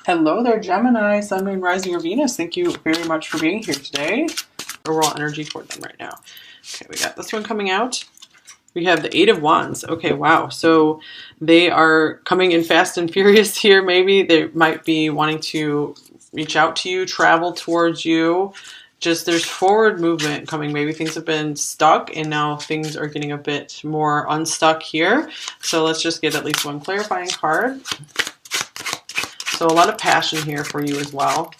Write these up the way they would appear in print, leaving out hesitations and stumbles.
Hello there, Gemini, Sun, Moon, Rising, or Venus. Thank you very much for being here today. Overall energy for them right now. Okay, we got this one coming out. We have the Eight of Wands. Okay, wow. So they are coming in fast and furious here, maybe. They might be wanting to reach out to you, travel towards you. Just there's forward movement coming. Maybe things have been stuck and now things are getting a bit more unstuck here. So let's just get at least one clarifying card. So a lot of passion here for you as well.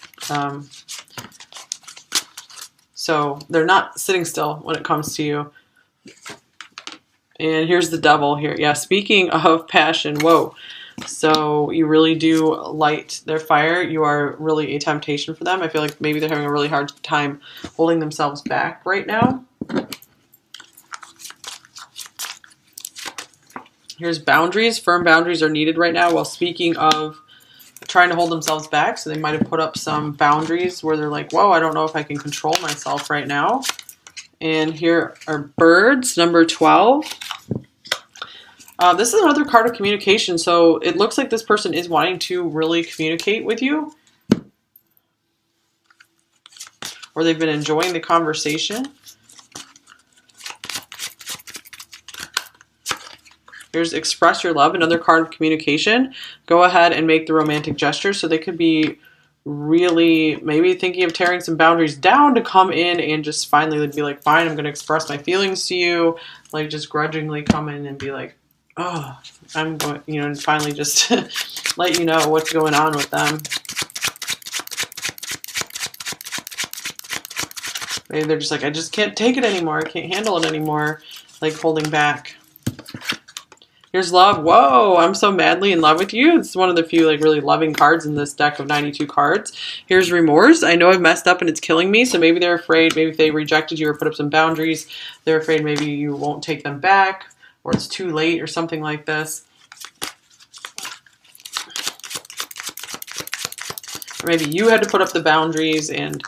So they're not sitting still when it comes to you. And here's the Devil here. Yeah, speaking of passion, whoa. So you really do light their fire. You are really a temptation for them. I feel like maybe they're having a really hard time holding themselves back right now. Here's boundaries. Firm boundaries are needed right now. Well, speaking of trying to hold themselves back, so they might have put up some boundaries where they're like, whoa, I don't know if I can control myself right now. And here are birds, number 12. This is another card of communication, so it looks like this person is wanting to really communicate with you, or they've been enjoying the conversation. Here's express your love, another card of communication. Go ahead and make the romantic gesture. So they could be really maybe thinking of tearing some boundaries down to come in and just finally be like, fine, I'm going to express my feelings to you. Like just grudgingly come in and be like, oh, I'm going, you know, and finally just let you know what's going on with them. Maybe they're just like, I just can't take it anymore. I can't handle it anymore. Like holding back. Here's love. Whoa, I'm so madly in love with you. It's one of the few like really loving cards in this deck of 92 cards. Here's remorse. I know I've messed up and it's killing me. So maybe they're afraid, maybe if they rejected you or put up some boundaries, they're afraid maybe you won't take them back or it's too late or something like this. Or maybe you had to put up the boundaries and,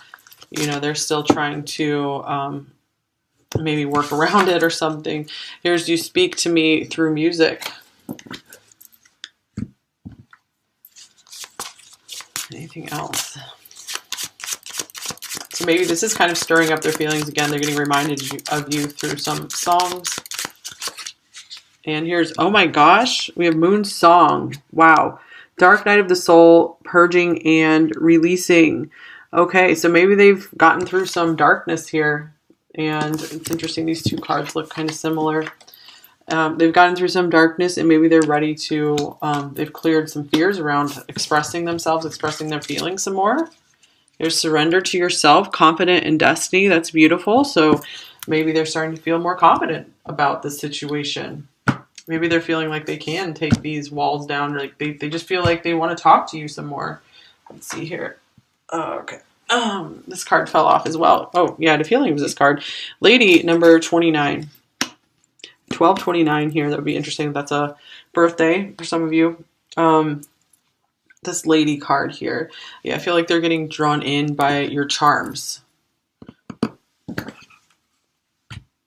you know, they're still trying to maybe work around it or something. Here's you speak to me through music. Anything else? So maybe this is kind of stirring up their feelings again. They're getting reminded of you through some songs. And here's, oh my gosh, we have Moon Song. Wow. Dark Night of the Soul, purging and releasing. Okay, so maybe they've gotten through some darkness here. And it's interesting, these two cards look kind of similar. They've gotten through some darkness and maybe they're ready to, they've cleared some fears around expressing themselves, expressing their feelings some more. There's surrender to yourself, confident in destiny. That's beautiful. So maybe they're starting to feel more confident about the situation. Maybe they're feeling like they can take these walls down. Or like they just feel like they want to talk to you some more. Let's see here. Okay. This card fell off as well. Oh, yeah, I had a feeling it was this card. Lady, number 29. 1229 here. That would be interesting if that's a birthday for some of you. This lady card here. Yeah, I feel like they're getting drawn in by your charms.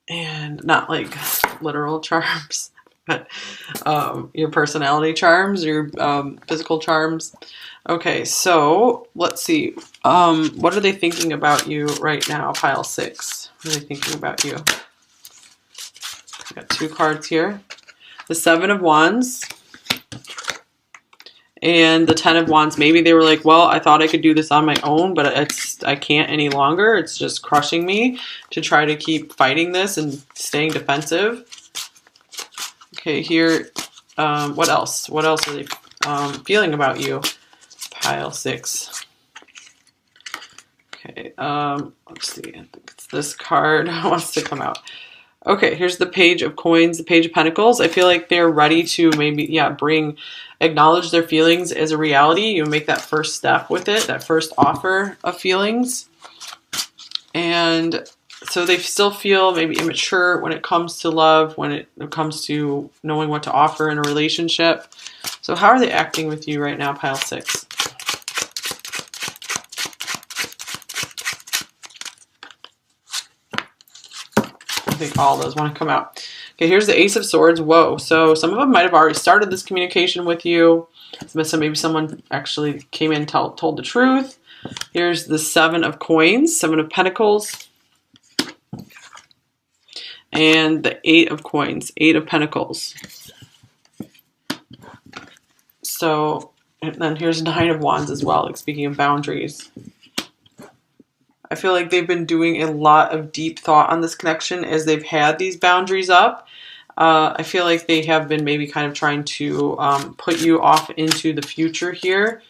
And not like literal charms, but your personality charms, your physical charms. Okay, so let's see. What are they thinking about you right now, pile 6? What are they thinking about you? I got 2 cards here. The 7 of Wands and the 10 of Wands. Maybe they were like, well, I thought I could do this on my own, but I can't any longer. It's just crushing me to try to keep fighting this and staying defensive. Okay, here, what else? What else are they feeling about you? Pile 6. Okay, let's see. I think it's this card wants to come out. Okay, here's the Page of Coins, the Page of Pentacles. I feel like they're ready to maybe, yeah, acknowledge their feelings as a reality. You make that first step with it, that first offer of feelings. And so they still feel maybe immature when it comes to love, when it comes to knowing what to offer in a relationship. So how are they acting with you right now, pile 6? I think all those want to come out. Okay, here's the Ace of Swords. Whoa. So some of them might have already started this communication with you. So maybe someone actually came in and told the truth. Here's the 7 of coins, 7 of pentacles. And the 8 of coins, 8 of pentacles. So, and then here's 9 of wands as well, like speaking of boundaries. I feel like they've been doing a lot of deep thought on this connection as they've had these boundaries up. I feel like they have been maybe kind of trying to put you off into the future here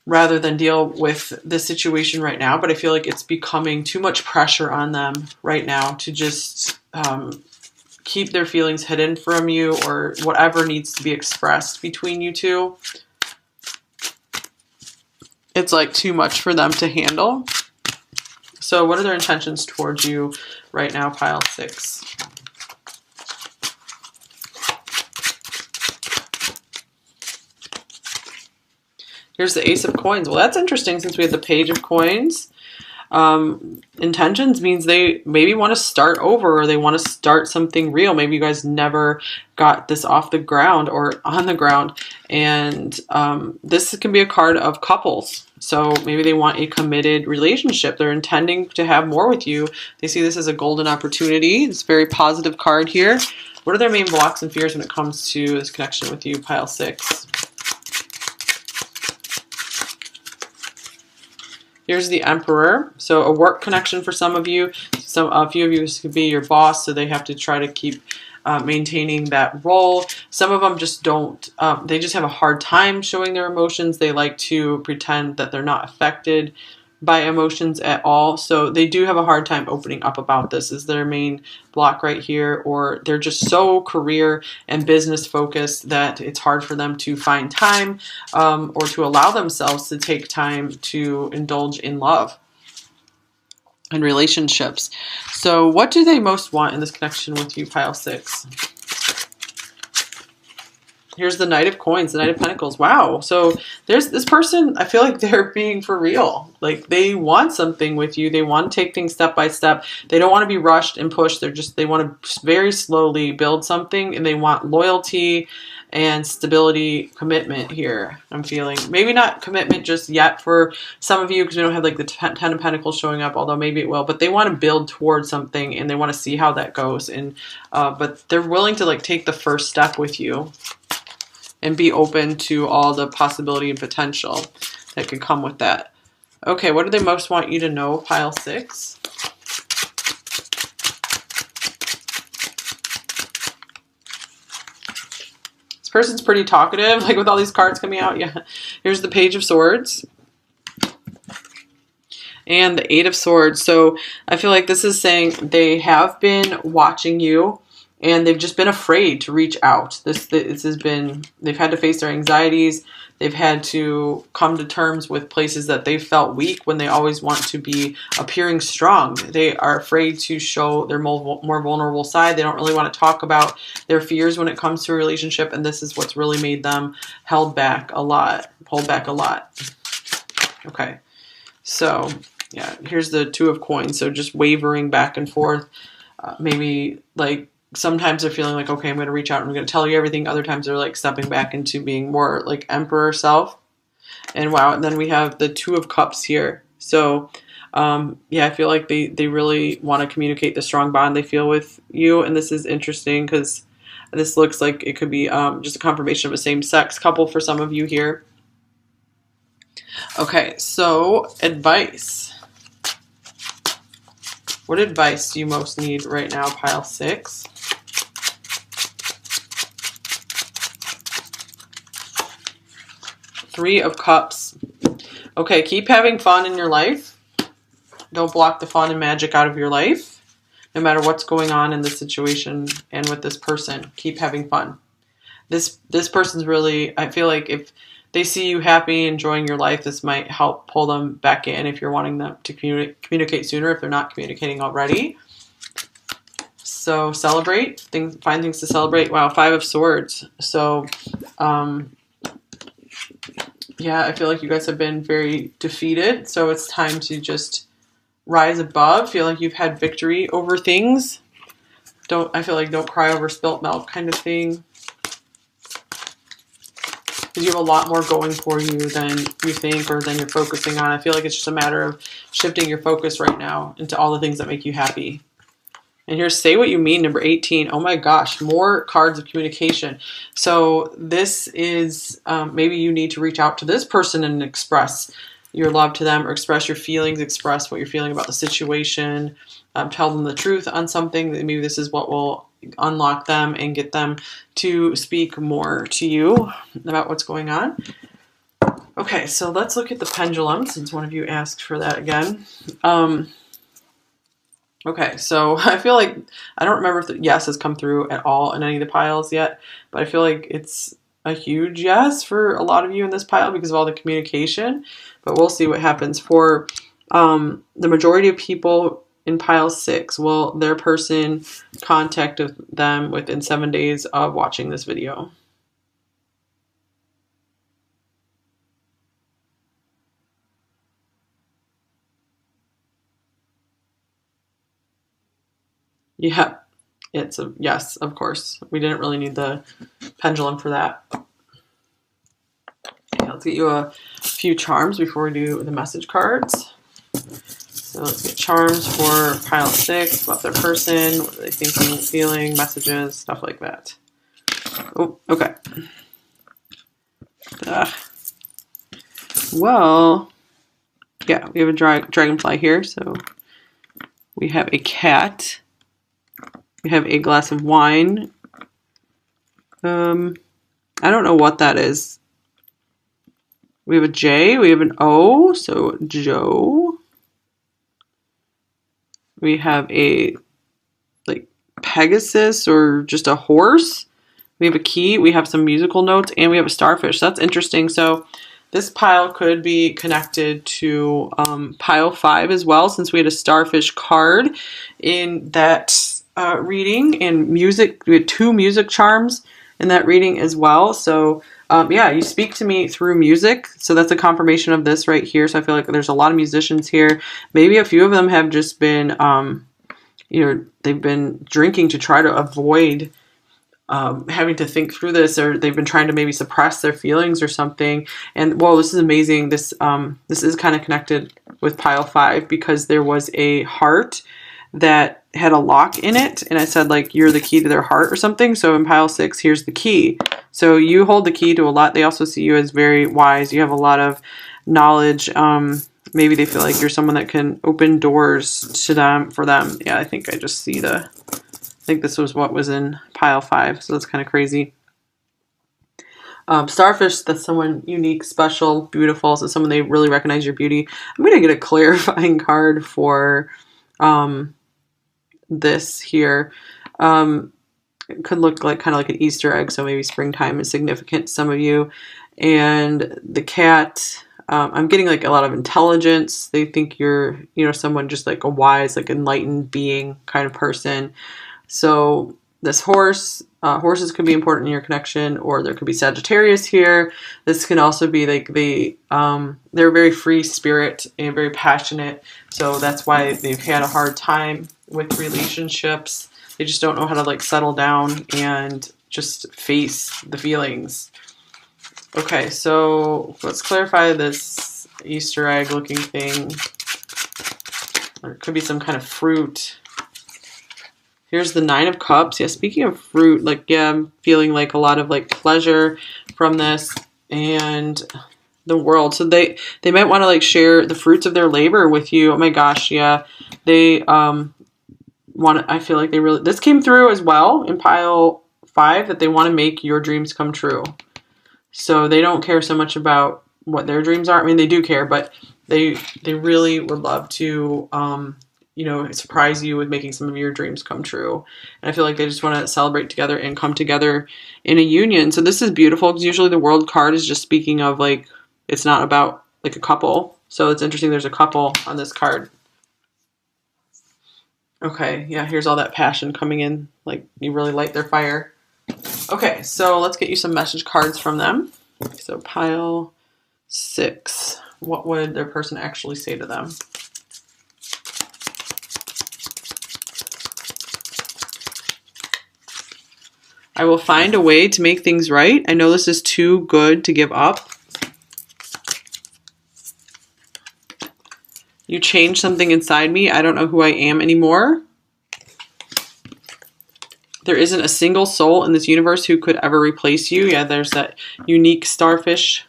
rather than deal with this situation right now. But I feel like it's becoming too much pressure on them right now to just keep their feelings hidden from you, or whatever needs to be expressed between you two. It's like too much for them to handle. So what are their intentions towards you right now, pile 6? Here's the Ace of Coins. Well, that's interesting since we had the Page of Coins. Intentions means they maybe want to start over, or they want to start something real. Maybe you guys never got this off the ground or on the ground. And this can be a card of couples. So maybe they want a committed relationship. They're intending to have more with you. They see this as a golden opportunity. It's a very positive card here. What are their main blocks and fears when it comes to this connection with you, pile 6? Here's the Emperor. So a work connection for some of you. A few of you could be your boss, so they have to try to keep maintaining that role. Some of them just don't, they just have a hard time showing their emotions. They like to pretend that they're not affected by emotions at all. So they do have a hard time opening up about this is their main block right here, or they're just so career and business focused that it's hard for them to find time or to allow themselves to take time to indulge in love and relationships. So what do they most want in this connection with you, pile 6? Here's the Knight of Coins, the Knight of Pentacles. Wow. So there's this person, I feel like they're being for real. Like they want something with you. They want to take things step by step. They don't want to be rushed and pushed. They want to very slowly build something, and they want loyalty and stability, commitment here. I'm feeling maybe not commitment just yet for some of you, because we don't have like the 10 of Pentacles showing up, although maybe it will, but they want to build towards something and they want to see how that goes. And, but they're willing to like take the first step with you and be open to all the possibility and potential that could come with that. Okay, what do they most want you to know, pile 6? This person's pretty talkative, like with all these cards coming out. Yeah. Here's the Page of Swords. And the 8 of Swords. So I feel like this is saying they have been watching you, and they've just been afraid to reach out. This has been, they've had to face their anxieties. They've had to come to terms with places that they felt weak when they always want to be appearing strong. They are afraid to show their more vulnerable side. They don't really want to talk about their fears when it comes to a relationship. And this is what's really made them hold back a lot. Okay. So yeah, here's the 2 of Coins. So just wavering back and forth. Maybe like, sometimes they're feeling like, okay, I'm going to reach out and I'm going to tell you everything. Other times they're like stepping back into being more like Emperor self. And wow. And then we have the 2 of Cups here. So, yeah, I feel like they really want to communicate the strong bond they feel with you. And this is interesting because this looks like it could be just a confirmation of a same-sex couple for some of you here. Okay, so advice. What advice do you most need right now, pile 6? Three of Cups. Okay, keep having fun in your life. Don't block the fun and magic out of your life. No matter what's going on in this situation and with this person, keep having fun. This person's really, I feel like if they see you happy, enjoying your life, this might help pull them back in if you're wanting them to communicate sooner, if they're not communicating already. So celebrate, find things to celebrate. Wow, 5 of Swords. So, yeah, I feel like you guys have been very defeated. So it's time to just rise above. Feel like you've had victory over things. I feel like don't cry over spilt milk kind of thing. because you have a lot more going for you than you think or than you're focusing on. I feel like it's just a matter of shifting your focus right now into all the things that make you happy. And here's Say What You Mean, number 18. Oh my gosh, more cards of communication. So this is, maybe you need to reach out to this person and express your love to them, or express your feelings, express what you're feeling about the situation, tell them the truth on something. Maybe this is what will unlock them and get them to speak more to you about what's going on. Okay, so let's look at the pendulum, since one of you asked for that again. Okay, so I feel like, I don't remember if the yes has come through at all in any of the piles yet, but I feel like it's a huge yes for a lot of you in this pile because of all the communication, but we'll see what happens. For the majority of people in pile 6, will their person contact them within 7 days of watching this video? Yeah, it's a yes, of course. We didn't really need the pendulum for that. Okay, let's get you a few charms before we do the message cards. So let's get charms for pile 6, about their person, what are they thinking, feeling, messages, stuff like that. Oh, okay. Well, yeah, we have a dragonfly here. So we have a cat. We have a glass of wine. I don't know what that is. We have a J. We have an O. So Joe. We have a like Pegasus or just a horse. We have a key. We have some musical notes, and we have a starfish. That's interesting. So this pile could be connected to pile 5 as well, since we had a starfish card in that reading. And music, we had 2 music charms in that reading as well. So yeah, you speak to me through music. So that's a confirmation of this right here. So I feel like there's a lot of musicians here. Maybe a few of them have just been, they've been drinking to try to avoid having to think through this, or they've been trying to maybe suppress their feelings or something. And whoa, this is amazing. This is kind of connected with pile 5 because there was a heart that had a lock in it, and I said like you're the key to their heart or something. So in pile 6, here's the key. So you hold the key to a lot. They also see you as very wise. You have a lot of knowledge. Maybe they feel like you're someone that can open doors to them for them. Yeah, I think I just see I think this was what was in pile 5. So that's kind of crazy. Starfish, that's someone unique, special, beautiful. So someone they really recognize your beauty. I'm going to get a clarifying card for this here. It could look like kind of like an Easter egg. So maybe springtime is significant to some of you. And the cat, I'm getting like a lot of intelligence. They think you're, someone just like a wise, like enlightened being kind of person. So this horse, horses could be important in your connection, or there could be Sagittarius here. This can also be like they're a very free spirit and very passionate. So that's why they've had a hard time with relationships. They just don't know how to like settle down and just face the feelings. Okay, so let's clarify this Easter egg looking thing. Or it could be some kind of fruit. Here's the 9 of Cups. Yeah, speaking of fruit, like, yeah, I'm feeling like a lot of like pleasure from this and the world. So they might want to like share the fruits of their labor with you. Oh my gosh, yeah. They I feel like they really, this came through as well in pile 5, that they want to make your dreams come true. So they don't care so much about what their dreams are. I mean, they do care, but they really would love to surprise you with making some of your dreams come true. And I feel like they just want to celebrate together and come together in a union. So this is beautiful because usually the World card is just speaking of like, it's not about like a couple. So it's interesting there's a couple on this card. Okay, yeah, here's all that passion coming in. Like you really light their fire. Okay, so let's get you some message cards from them. So pile 6. What would their person actually say to them? I will find a way to make things right. I know this is too good to give up. You changed something inside me. I don't know who I am anymore. There isn't a single soul in this universe who could ever replace you. Yeah, there's that unique starfish,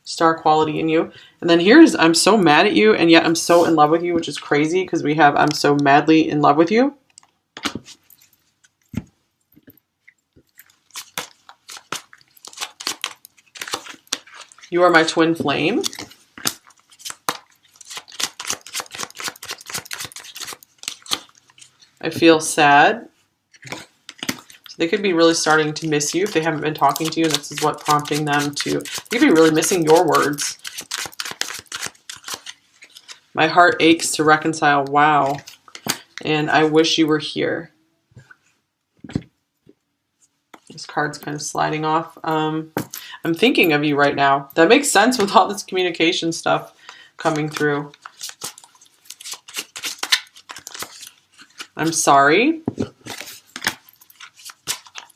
star quality in you. And then here's, I'm so mad at you, and yet I'm so in love with you, which is crazy because we have, I'm so madly in love with you. You are my twin flame. I feel sad. So they could be really starting to miss you if they haven't been talking to you. And this is what prompting them to, they could be really missing your words. My heart aches to reconcile. Wow. And I wish you were here. This card's kind of sliding off. I'm thinking of you right now. That makes sense with all this communication stuff coming through. I'm sorry.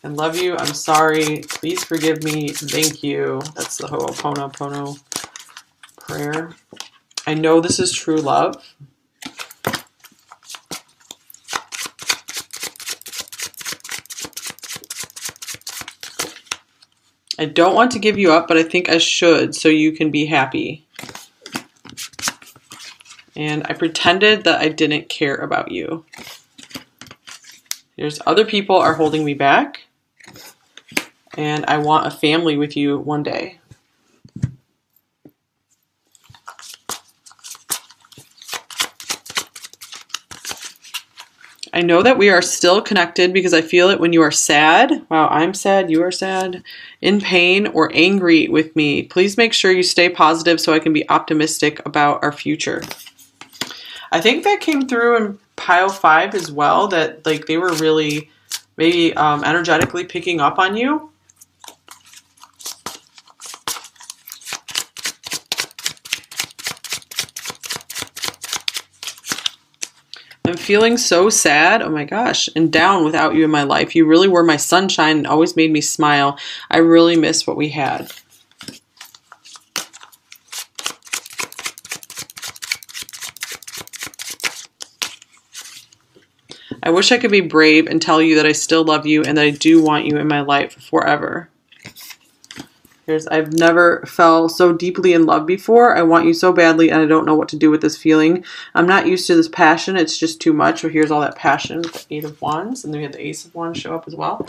I love you. I'm sorry. Please forgive me. Thank you. That's the Ho'oponopono prayer. I know this is true love. I don't want to give you up, but I think I should so you can be happy. And I pretended that I didn't care about you. There's other people are holding me back. And I want a family with you one day. I know that we are still connected because I feel it when you are sad. Wow, I'm sad, you are sad. In pain or angry with me. Please make sure you stay positive so I can be optimistic about our future. I think that came through in pile 5 as well, that like they were really maybe energetically picking up on you. I'm feeling so sad, oh my gosh, and down without you in my life. You really were my sunshine and always made me smile. I really miss what we had. I wish I could be brave and tell you that I still love you and that I do want you in my life forever. Here's, I've never felt so deeply in love before. I want you so badly and I don't know what to do with this feeling. I'm not used to this passion. It's just too much. So here's all that passion with the 8 of Wands. And then we have the Ace of Wands show up as well.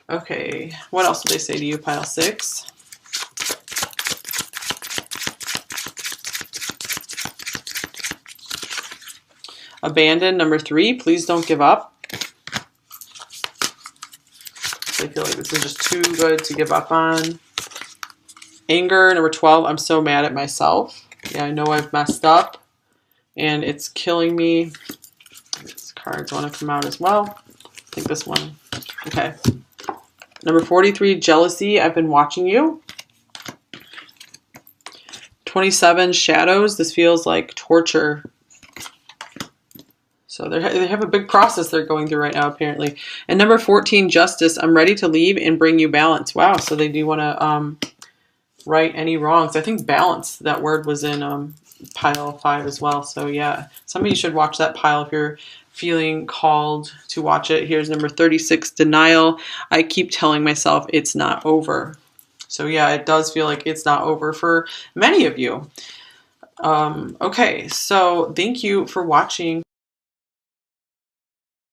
Okay, what else did they say to you, pile 6? Abandon, number 3. Please don't give up. I feel like this is just too good to give up on. Anger, number 12. I'm so mad at myself. Yeah, I know I've messed up and it's killing me. These cards want to come out as well. I think this one. Okay. Number 43, jealousy. I've been watching you. 27, shadows. This feels like torture. So they have a big process they're going through right now, apparently. And number 14, justice. I'm ready to leave and bring you balance. Wow, so they do want to right any wrongs. I think balance, that word was in pile 5 as well. So yeah, somebody should watch that pile if you're feeling called to watch it. Here's number 36, denial. I keep telling myself it's not over. So yeah, it does feel like it's not over for many of you. Okay, so thank you for watching.